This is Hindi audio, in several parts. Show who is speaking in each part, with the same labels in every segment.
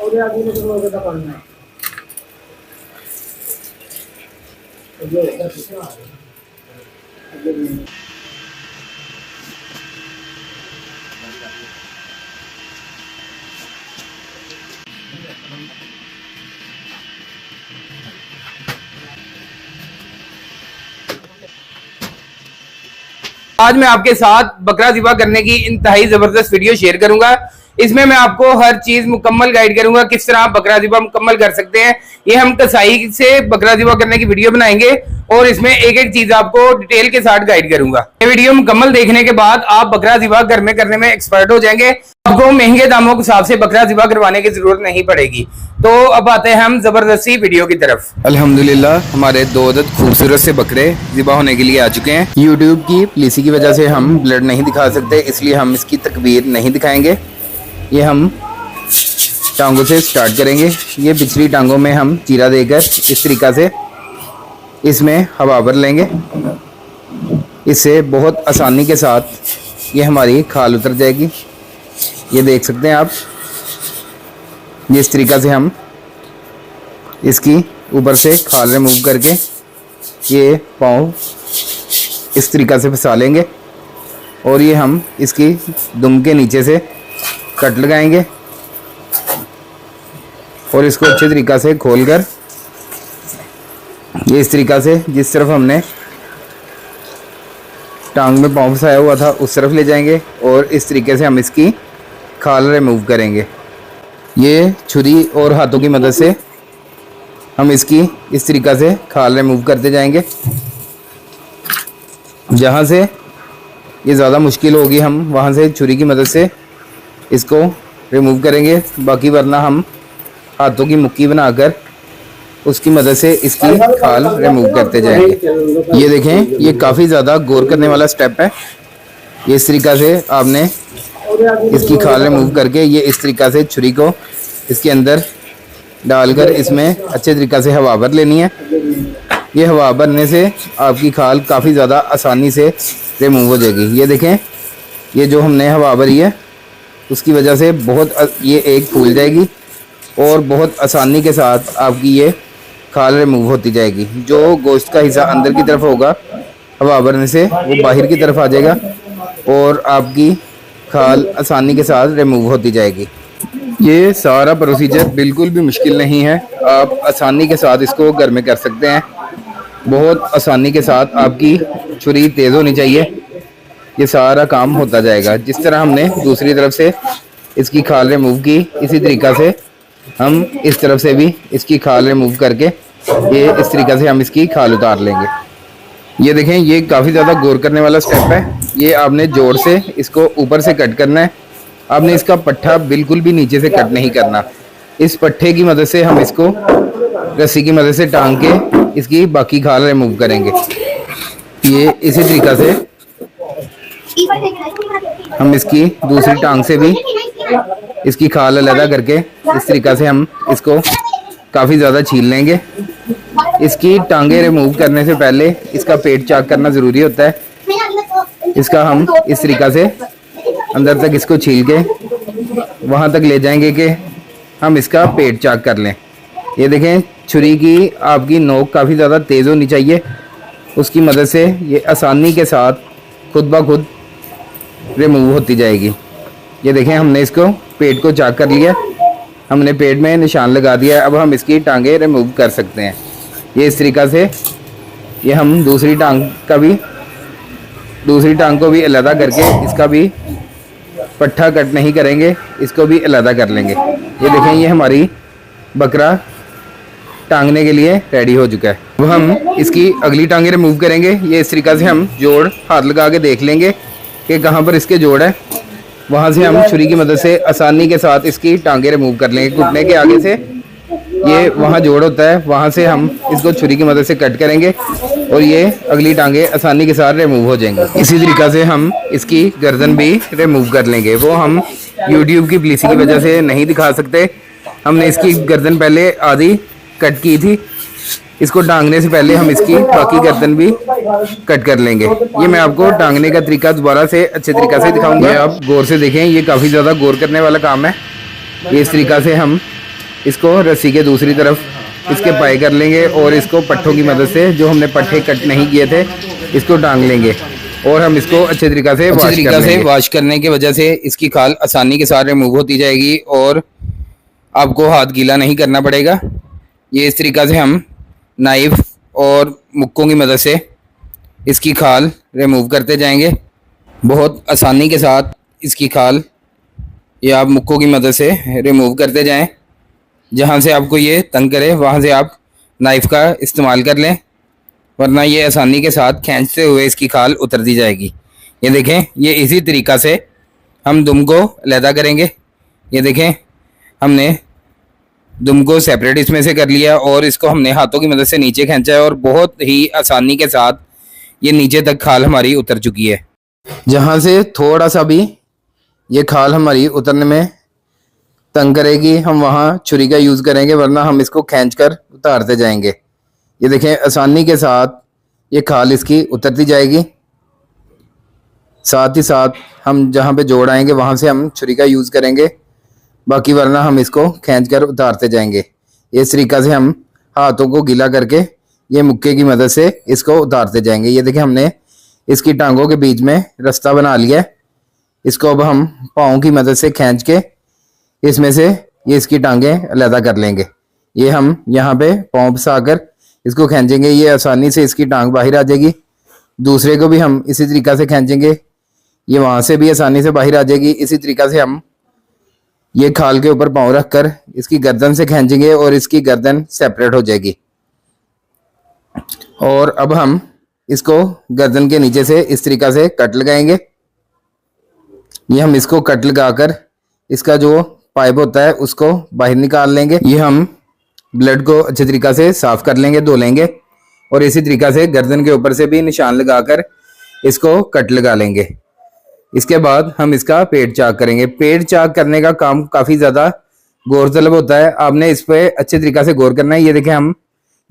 Speaker 1: आज मैं आपके साथ बकरा ज़िबा करने की इंतहाई जबरदस्त वीडियो शेयर करूंगा। इसमें मैं आपको हर चीज मुकम्मल गाइड करूंगा किस तरह आप बकरा ज़िबा मुकम्मल कर सकते हैं। ये हम कसाई से बकरा ज़िबा करने की वीडियो बनाएंगे और इसमें एक एक चीज आपको डिटेल के साथ गाइड करूंगा। ये वीडियो मुकम्मल देखने के बाद आप बकरा ज़िबा घर में करने में एक्सपर्ट हो जाएंगे। आपको महंगे दामों के हिसाब से बकरा ज़िबा करवाने की जरूरत नहीं पड़ेगी। तो अब आते हैं हम जबरदस्ती वीडियो की तरफ।
Speaker 2: अल्हम्दुलिल्लाह हमारे 2 अदद खूबसूरत से बकरे ज़िबा होने के लिए आ चुके हैं। यूट्यूब की पॉलिसी की वजह से हम ब्लड नहीं दिखा सकते, इसलिए हम इसकी तकबीर नहीं दिखाएंगे। ये हम टांगों से स्टार्ट करेंगे। ये पिछली टांगों में हम चीरा देकर इस तरीक़ा से इसमें हवा भर लेंगे। इससे बहुत आसानी के साथ ये हमारी खाल उतर जाएगी। ये देख सकते हैं आप, ये इस तरीक़ा से हम इसकी ऊपर से खाल रिमूव करके ये पाँव इस तरीक़ा से फंसा लेंगे और ये हम इसकी दुम के नीचे से कट लगाएंगे और इसको अच्छे तरीक़ा से खोलकर ये इस तरीक़ा से जिस तरफ हमने टांग में पाँव फंसाया हुआ था उस तरफ ले जाएंगे और इस तरीके से हम इसकी खाल रिमूव करेंगे। ये छुरी और हाथों की मदद से हम इसकी इस तरीक़ा से खाल रिमूव करते जाएंगे। जहाँ से ये ज़्यादा मुश्किल होगी हम वहाँ से छुरी की मदद से इसको रिमूव करेंगे। बाकी वरना हम हाथों की मुक्की बनाकर उसकी मदद से इसकी खाल रिमूव करते जाएंगे। ये देखें, ये काफ़ी ज़्यादा गौर करने वाला स्टेप है। ये इस तरीक़ा से आपने इसकी खाल रिमूव करके ये इस तरीक़ा से छुरी को इसके अंदर डालकर इसमें अच्छे तरीक़ा से हवा भर लेनी है। ये हवा भरने से आपकी खाल काफ़ी ज़्यादा आसानी से रिमूव हो जाएगी। ये देखें, ये जो हमने हवा भरी है उसकी वजह से बहुत ये एक फूल जाएगी और बहुत आसानी के साथ आपकी ये खाल रिमूव होती जाएगी। जो गोश्त का हिस्सा अंदर की तरफ होगा हवा भरने से वो बाहर की तरफ आ जाएगा और आपकी खाल आसानी के साथ रिमूव होती जाएगी। ये सारा प्रोसीजर बिल्कुल भी मुश्किल नहीं है, आप आसानी के साथ इसको घर में कर सकते हैं। बहुत आसानी के साथ आपकी छुरी तेज़ होनी चाहिए, ये सारा काम होता जाएगा। जिस तरह हमने दूसरी तरफ से इसकी खाल रिमूव की इसी तरीक़ा से हम इस तरफ से भी इसकी खाल रिमूव करके ये इस तरीक़ा से हम इसकी खाल उतार लेंगे। ये देखें, ये काफ़ी ज़्यादा गौर करने वाला स्टेप है। ये आपने जोड़ से इसको ऊपर से कट करना है। आपने इसका पट्ठा बिल्कुल भी नीचे से कट नहीं करना। इस पट्ठे की मदद से हम इसको रस्सी की मदद से टांग के इसकी बाकी खाल रिमूव करेंगे। ये इसी तरीक़ा से हम इसकी दूसरी टांग से भी इसकी खाल अलग करके इस तरीक़ा से हम इसको काफ़ी ज़्यादा छील लेंगे। इसकी टांगे रिमूव करने से पहले इसका पेट चाक करना ज़रूरी होता है। इसका हम इस तरीक़ा से अंदर तक इसको छील के वहाँ तक ले जाएंगे कि हम इसका पेट चाक कर लें। ये देखें, छुरी की आपकी नोक काफ़ी ज़्यादा तेज़ होनी चाहिए, उसकी मदद से ये आसानी के साथ खुद ब खुद रिमूव होती जाएगी। ये देखें, हमने इसको पेट को चाक कर लिया, हमने पेट में निशान लगा दिया। अब हम इसकी टांगे रिमूव कर सकते हैं। ये इस तरीक़ा से ये हम दूसरी टांग को भी अलग करके इसका भी पट्ठा कट नहीं करेंगे, इसको भी अलग कर लेंगे। ये देखें, ये हमारी बकरा टांगने के लिए रेडी हो चुका है। अब हम इसकी अगली टांगे रिमूव करेंगे। ये इस तरीक़ा से हम जोड़ हाथ लगा के देख लेंगे कि कहाँ पर इसके जोड़ है। वहाँ से हम छुरी की मदद से आसानी के साथ इसकी टांगे रिमूव कर लेंगे। घुटने के आगे से ये वहाँ जोड़ होता है, वहाँ से हम इसको छुरी की मदद से कट करेंगे और ये अगली टांगे आसानी के साथ रिमूव हो जाएंगे। इसी तरीक़ा से हम इसकी गर्दन भी रिमूव कर लेंगे। वो हम यूट्यूब की पॉलिसी की वजह से नहीं दिखा सकते। हमने इसकी गर्दन पहले आधी कट की थी, इसको टांगने से पहले हम इसकी बाकी गर्दन भी कट कर लेंगे। ये मैं आपको टांगने का तरीका दोबारा से अच्छे तरीक़ा से दिखाऊंगा। आप गौर से देखें, ये काफ़ी ज़्यादा गौर करने वाला काम है। ये इस तरीक़ा से हम इसको रस्सी के दूसरी तरफ इसके पाए कर लेंगे और इसको पट्ठों की मदद से, जो हमने पट्टे कट नहीं किए थे, इसको टांग लेंगे और हम इसको अच्छे तरीक़ा से
Speaker 1: वॉश करने की वजह से इसकी खाल आसानी के साथ रिमूव होती जाएगी और आपको हाथ गीला नहीं करना पड़ेगा। ये इस तरीक़ा से हम नाइफ और मुक्कों की मदद से इसकी खाल रिमूव करते जाएंगे। बहुत आसानी के साथ इसकी खाल ये आप मुक्कों की मदद से रिमूव करते जाएं। जहाँ से आपको ये तंग करे वहाँ से आप नाइफ़ का इस्तेमाल कर लें, वरना ये आसानी के साथ खींचते हुए इसकी खाल उतर दी जाएगी। ये देखें, ये इसी तरीक़ा से हम दुम को अलहदा करेंगे। ये देखें, हमने दुम को सेपरेट इसमें से कर लिया और इसको हमने हाथों की मदद से नीचे खींचा है और बहुत ही आसानी के साथ ये नीचे तक खाल हमारी उतर चुकी है।
Speaker 2: जहाँ से थोड़ा सा भी ये खाल हमारी उतरने में तंग करेगी, हम वहाँ छुरी का यूज़ करेंगे, वरना हम इसको खींचकर उतारते जाएंगे। ये देखें, आसानी के साथ ये खाल इसकी उतरती जाएगी। साथ ही साथ हम जहाँ पे जोड़ आएंगे वहाँ से हम छुरी का यूज़ करेंगे, बाकी वरना हम इसको खींचकर उतारते जाएंगे। इस तरीक़ा से हम हाथों को गीला करके ये मुक्के की मदद से इसको उतारते जाएंगे। ये देखें, हमने इसकी टांगों के बीच में रास्ता बना लिया है। इसको अब हम पाँव की मदद से खींच के इसमें से ये इसकी टांगें अलहदा कर लेंगे। ये हम यहाँ पे पाँव फंसाकर इसको खींचेंगे, ये आसानी से इसकी टांग बाहर आ जाएगी। दूसरे को भी हम इसी तरीक़ा से खींचेंगे, ये वहाँ से भी आसानी से बाहर आ जाएगी। इसी तरीक़ा से हम ये खाल के ऊपर पाँव रख कर इसकी गर्दन से खींचेंगे और इसकी गर्दन सेपरेट हो जाएगी। और अब हम इसको गर्दन के नीचे से इस तरीक़ा से कट लगाएंगे। ये हम इसको कट लगाकर इसका जो पाइप होता है उसको बाहर निकाल लेंगे। ये हम ब्लड को अच्छे तरीक़ा से साफ़ कर लेंगे, धो लेंगे और इसी तरीक़ा से गर्दन के ऊपर से भी निशान लगाकर इसको कट लगा लेंगे। इसके बाद हम इसका पेट चाक करेंगे। पेट चाक करने का काम काफ़ी ज़्यादा गौर तलब होता है, आपने इस पर अच्छे तरीक़ा से गौर करना है। ये देखें, हम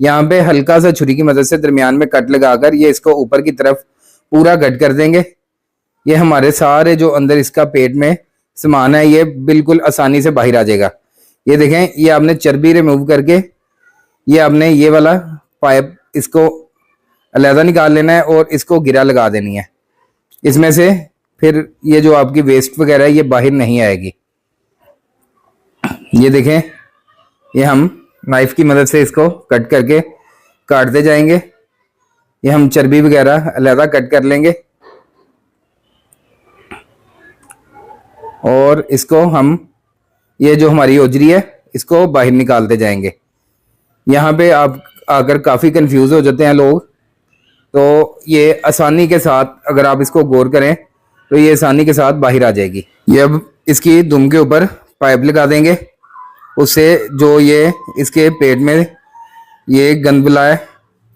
Speaker 2: यहाँ पे हल्का सा छुरी की मदद से दरमियान में कट लगाकर ये इसको ऊपर की तरफ पूरा कट कर देंगे। ये हमारे सारे जो अंदर इसका पेट में सामान है ये बिल्कुल आसानी से बाहर आ जाएगा। ये देखें, ये आपने चर्बी रिमूव करके ये आपने ये वाला पाइप इसको अलहदा निकाल लेना है और इसको गिरा लगा देनी है। इसमें से फिर ये जो आपकी वेस्ट वगैरह है ये बाहर नहीं आएगी। ये देखें, ये हम नाइफ की मदद से इसको कट करके काटते जाएंगे। ये हम चर्बी वगैरह अलहदा कट कर लेंगे और इसको हम ये जो हमारी ओजरी है इसको बाहर निकालते जाएंगे। यहाँ पे आप आकर काफ़ी कंफ्यूज हो जाते हैं लोग, तो ये आसानी के साथ अगर आप इसको गौर करें तो ये आसानी के साथ बाहर आ जाएगी। ये अब इसकी दुम के ऊपर पाइप लगा देंगे, उससे जो ये इसके पेट में ये गंद बला है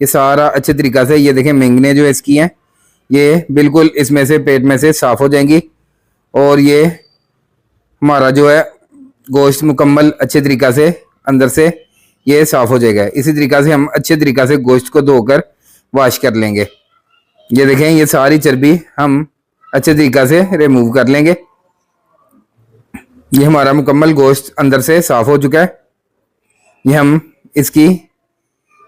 Speaker 2: ये सारा अच्छे तरीक़ा से, ये देखें मिंगने जो इसकी हैं ये बिल्कुल इसमें से पेट में से साफ़ हो जाएंगी और ये हमारा जो है गोश्त मुकम्मल अच्छे तरीक़ा से अंदर से ये साफ़ हो जाएगा। इसी तरीक़ा से हम अच्छे तरीक़ा से गोश्त को धोकर वॉश कर लेंगे। ये देखें, ये सारी चर्बी हम अच्छे तरीक़ा से रिमूव कर लेंगे। ये हमारा मुकम्मल गोश्त अंदर से साफ़ हो चुका है। ये हम इसकी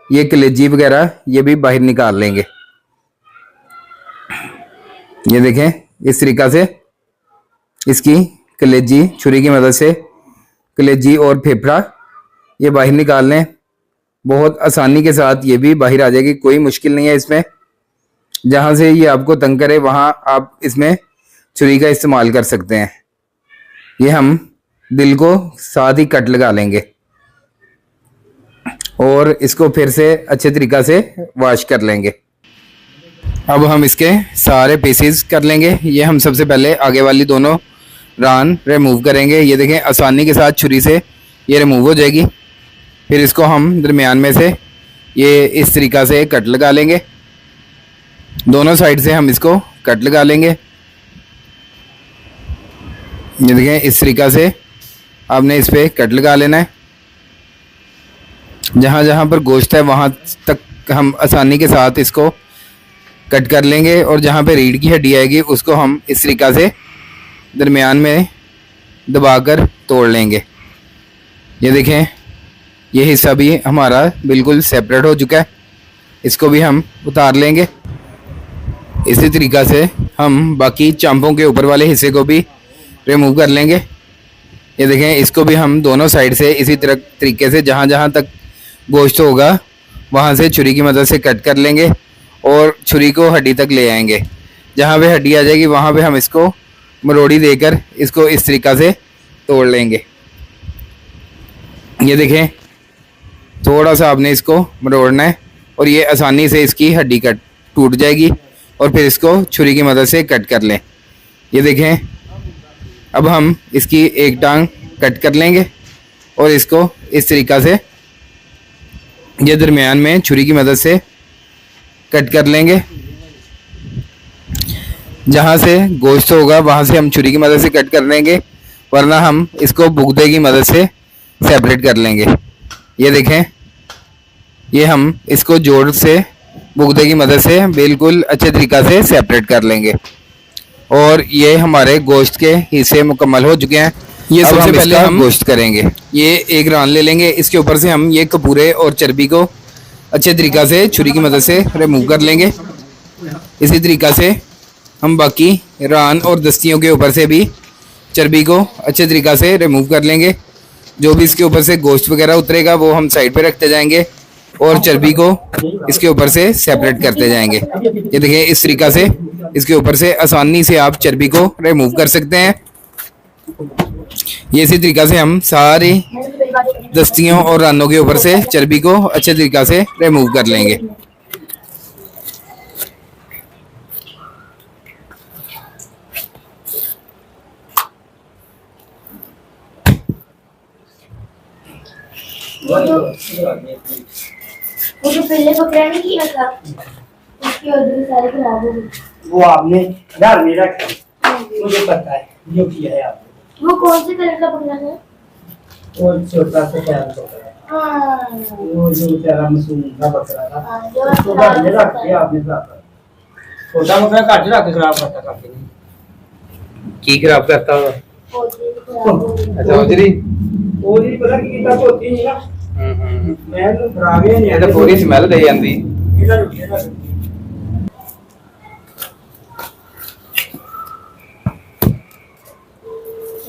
Speaker 2: ये कलेजी वगैरह ये भी बाहर निकाल लेंगे। ये देखें, इस तरीक़ा से इसकी कलेजी छुरी की मदद से कलेजी और फेफड़ा ये बाहर निकाल लें। बहुत आसानी के साथ ये भी बाहर आ जाएगी, कोई मुश्किल नहीं है इसमें। जहाँ से ये आपको तंग करे वहाँ आप इसमें छुरी का इस्तेमाल कर सकते हैं। ये हम दिल को साथ ही कट लगा लेंगे और इसको फिर से अच्छे तरीक़ा से वॉश कर लेंगे। अब हम इसके सारे पीसेस कर लेंगे। ये हम सबसे पहले आगे वाली दोनों रान रिमूव करेंगे। ये देखें, आसानी के साथ छुरी से ये रिमूव हो जाएगी। फिर इसको हम दरमियान में से ये इस तरीक़ा से कट लगा लेंगे। दोनों साइड से हम इसको कट लगा लेंगे। ये देखें, इस तरीक़ा से आपने इस पर कट लगा लेना है। जहाँ जहाँ पर गोश्त है वहाँ तक हम आसानी के साथ इसको कट कर लेंगे और जहाँ पे रीढ़ की हड्डी आएगी उसको हम इस तरीक़ा से दरमियान में दबाकर तोड़ लेंगे। ये देखें, ये हिस्सा भी हमारा बिल्कुल सेपरेट हो चुका है, इसको भी हम उतार लेंगे। इसी तरीक़ा से हम बाकी चांपों के ऊपर वाले हिस्से को भी रिमूव कर लेंगे। ये देखें, इसको भी हम दोनों साइड से इसी तरीके से जहाँ जहाँ तक गोश्त होगा वहाँ से छुरी की मदद से कट कर लेंगे और छुरी को हड्डी तक ले आएंगे। जहाँ पे हड्डी आ जाएगी वहाँ पे हम इसको मरोड़ी देकर इसको इस तरीक़ा से तोड़ लेंगे। ये देखें, थोड़ा सा आपने इसको मरोड़ना है और ये आसानी से इसकी हड्डी कट टूट जाएगी और फिर इसको छुरी की मदद से कट कर लें। ये देखें, अब हम इसकी एक टांग कट कर लेंगे और इसको इस तरीक़ा से ये दरमियान में छुरी की मदद से कट कर लेंगे। जहाँ से गोश्त होगा वहाँ से हम छुरी की मदद से कट कर लेंगे, वरना हम इसको बुगदे की मदद से सेपरेट कर लेंगे। ये देखें, ये हम इसको जोड़ से बुगदे की मदद से बिल्कुल अच्छे तरीक़ा से सेपरेट कर लेंगे और ये हमारे गोश्त के हिस्से मुकम्मल हो चुके हैं। ये सबसे पहले हम गोश्त करेंगे। ये एक रान ले लेंगे, इसके ऊपर से हम ये कपूरे और चर्बी को अच्छे तरीक़ा से छुरी की मदद से रिमूव कर लेंगे। इसी तरीक़ा से हम बाकी रान और दस्तियों के ऊपर से भी चर्बी को अच्छे तरीक़ा से रिमूव कर लेंगे। जो भी इसके ऊपर से गोश्त वगैरह उतरेगा वो हम साइड पे रखते जाएंगे और चर्बी को इसके ऊपर से सेपरेट करते जाएंगे। ये देखिए, इस तरीक़ा से इसके ऊपर से आसानी से आप चर्बी को रिमूव कर सकते हैं। ये इसी तरीक़ा से हम सारी दस्तियों और रानों के ऊपर से चर्बी को अच्छे तरीक़ा से रिमूव कर लेंगे।
Speaker 3: वो जो पहले बकरा नहीं किया था उसकी ऑर्डर सारे खराब हो गए।
Speaker 4: वो आपने घर में रखा, मुझे पता है जो किया है आपने।
Speaker 3: वो कौन से कलर का बकरा है?
Speaker 4: वो छोटा सा प्यारा बकरा,
Speaker 3: हाँ
Speaker 4: वो जो प्यारा मासूम का बकरा था,
Speaker 3: हाँ, जो
Speaker 4: उसको घर में रख के आपने रखा। छोटा बकरा काट रख के खराब करता काफी नहीं
Speaker 2: की खराब करता होगा? अच्छा, उजरी
Speaker 4: वो नहीं पता कि कितना होती नहीं ना। मैं तो खराब ही नहीं
Speaker 2: ये तो पूरी स्मेल दे जाती।
Speaker 4: इधर उठिए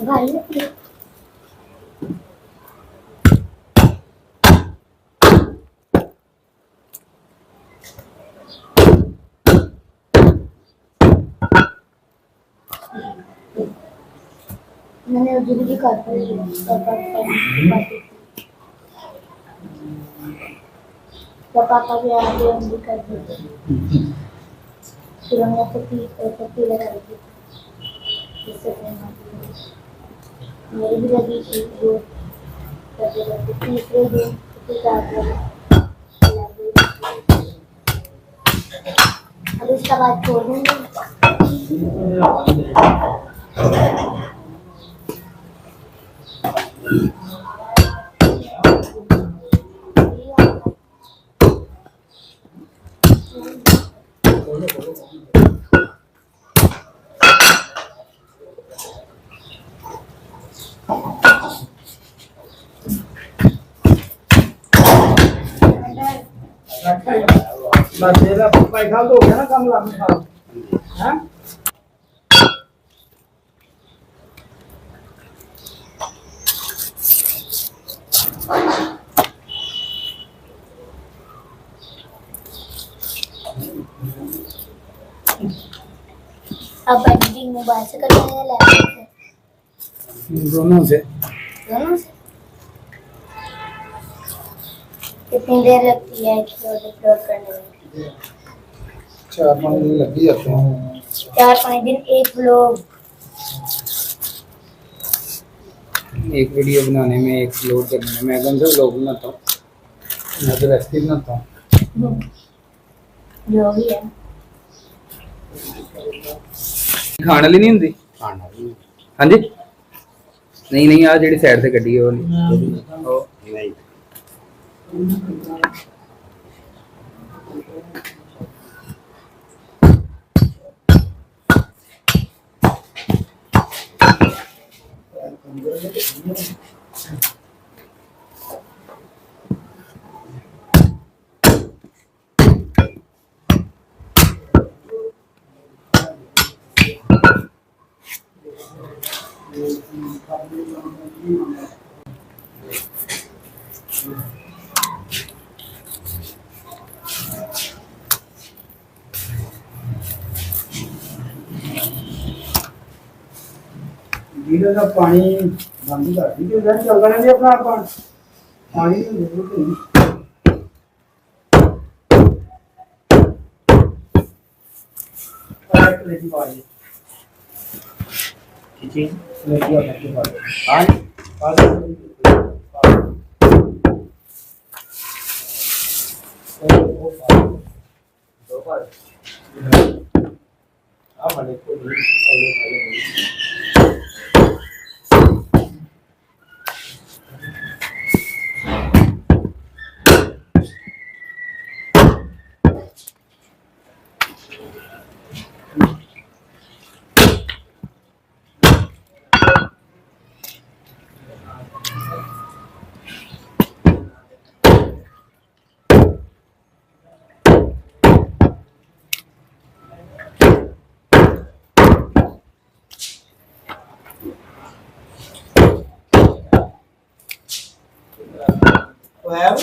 Speaker 3: भाई मैंने उधर भी काटा तो पापा भी आगे हम भी कर देते फिर हमने पत्ती लगा दी इससे मेरी भी लगी थी वो करते करते तीसरे दिन अब इसका बाद छोड़ देंगे।
Speaker 4: बस मेरा पैसा तो हो गया ना, कम लाख था हैं।
Speaker 3: अब एडिटिंग मोबाइल से करना है या लैपटॉप से?
Speaker 4: दोनों से।
Speaker 3: दोनों से। कितनी देर लगती है अपलोड करने में?
Speaker 4: 4-5 दिन लग ही जाते हैं।
Speaker 3: 4-5 दिन एक व्लॉग?
Speaker 4: एक वीडियो बनाने में, एक अपलोड करने में। मैं कौन सा व्लॉग बनाता हूँ, मैं तो रेसिपी बनाता हूँ।
Speaker 3: जो भी है
Speaker 2: खाने वाली नहीं होंगी?
Speaker 4: खाना भी
Speaker 2: हाँ जी, नहीं नहीं, आ जी साइड से कटी है वो
Speaker 4: नहीं। लीटर का पानी बंद कर दी कि चलता रहने अपना आप पानी की जरूरत नहीं। लेती पानी ठीक है लेती लेती पानी पानी Well,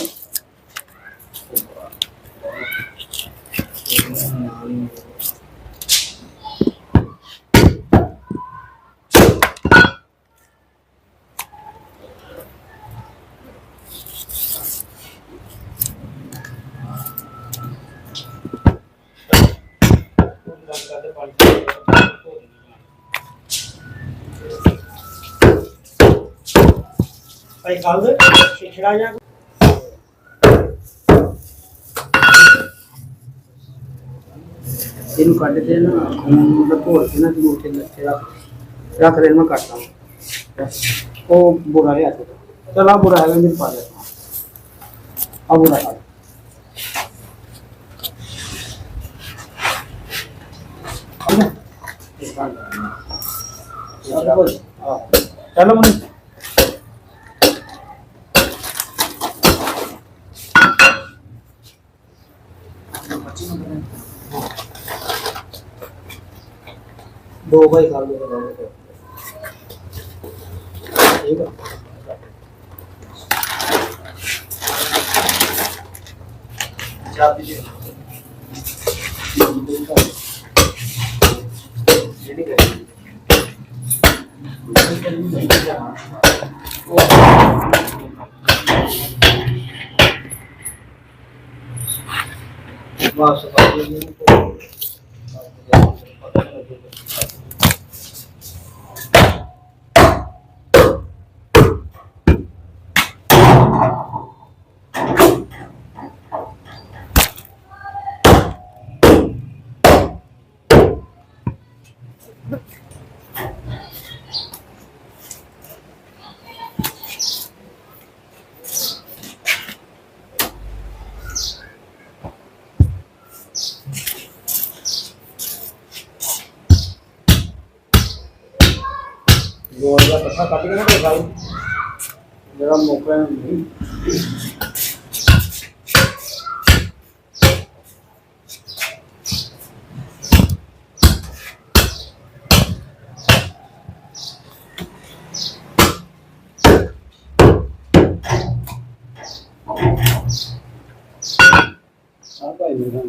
Speaker 4: भाई कल छिछड़ा जा इन कट के ना मतलब घोल के ना दूर के रख दे मैं काटता हूँ वो बुरा ले आते चला बुरा है मैं पा देता हूँ अब बुरा है चलो मुझे दो भाई साल में ठीक है चाप दीजिए कट के ना भाई जरा मोकला नहीं apa ini kan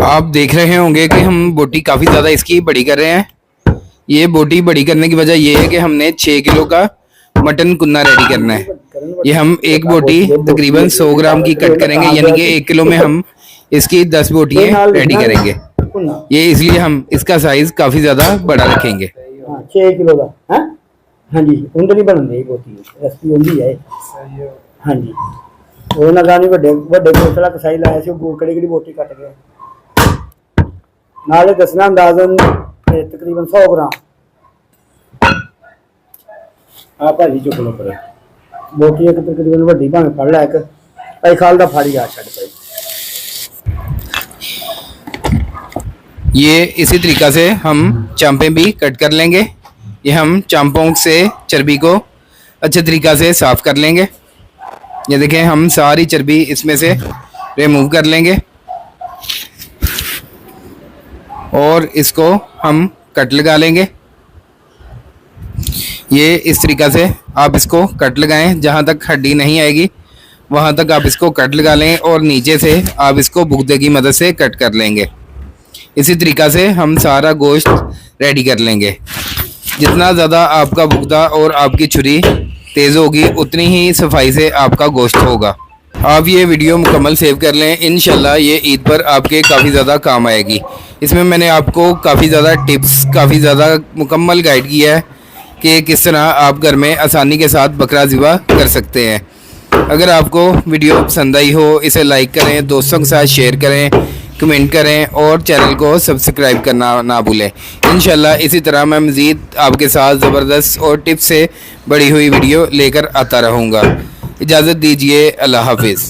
Speaker 2: आप देख रहे होंगे कि हम बोटी काफ़ी ज़्यादा इसकी बड़ी कर रहे हैं। ये बोटी बड़ी करने की वजह ये है कि हमने 6 किलो का मटन कुन्ना रेडी करना है। ये हम एक बोटी तकरीबन 100 ग्राम की कट करेंगे, यानी कि 1 किलो में हम इसकी 10 बोटियाँ रेडी करेंगे। ये इसलिए हम इसका साइज काफ़ी ज़्यादा बड़ा रखेंगे।
Speaker 4: 6 किलो का हाँ जी उंदरी बन रही बोटी रेसिपी उंदी है हाँ जी वो लगा नहीं ਵੱਡੇ ਗੋਸ਼ਤ ਵਾਲਾ ਕਸਾਈ ਲਾਇਆ ਸੀ ਉਹ ਕਿਹੜੀ ਬੋਟੀ ਕੱਟ ਗਿਆ ਨਾਲੇ ਦੱਸਣਾ ਅੰਦਾਜ਼ਨ ਤਕਰੀਬਨ 100 ਗ੍ਰਾਮ ਆ ਭਾਜੀ ਚੁੱਕ ਲਓ ਪਰ ਬੋਟੀ ਇੱਕ ਤਕਰੀਬਨ ਵੱਡੀ ਭਾਵੇਂ ਫੜ ਲੈ ਇੱਕ ਭਾਈ ਖਾਲ ਦਾ ਫਾੜੀ ਆ ਛੱਡ ਪਏ
Speaker 2: ये इसी तरीक़ा से हम चांपें भी कट कर लेंगे। ये हम चांपों से चर्बी को अच्छे तरीक़ा से साफ़ कर लेंगे। ये देखें हम सारी चर्बी इसमें से रिमूव कर लेंगे और इसको हम कट लगा लेंगे। ये इस तरीक़ा से आप इसको कट लगाएं, जहाँ तक हड्डी नहीं आएगी वहाँ तक आप इसको कट लगा लें और नीचे से आप इसको बुगदे की मदद से कट कर लेंगे। इसी तरीक़ा से हम सारा गोश्त रेडी कर लेंगे। जितना ज़्यादा आपका बुगदा और आपकी छुरी तेज़ होगी उतनी ही सफाई से आपका गोश्त होगा। आप ये वीडियो मुकम्मल सेव कर लें, इंशाल्लाह ये ईद पर आपके काफ़ी ज़्यादा काम आएगी। इसमें मैंने आपको काफ़ी ज़्यादा टिप्स, काफ़ी ज़्यादा मुकम्मल गाइड किया है कि किस तरह आप घर में आसानी के साथ बकरा ज़िबा कर सकते हैं। अगर आपको वीडियो पसंद आई हो इसे लाइक करें, दोस्तों के साथ शेयर करें, कमेंट करें और चैनल को सब्सक्राइब करना ना भूलें। इंशाल्लाह इसी तरह मैं मज़ीद आपके साथ ज़बरदस्त और टिप्स से बड़ी हुई वीडियो लेकर आता रहूँगा। इजाज़त दीजिए, अल्लाह हाफिज़।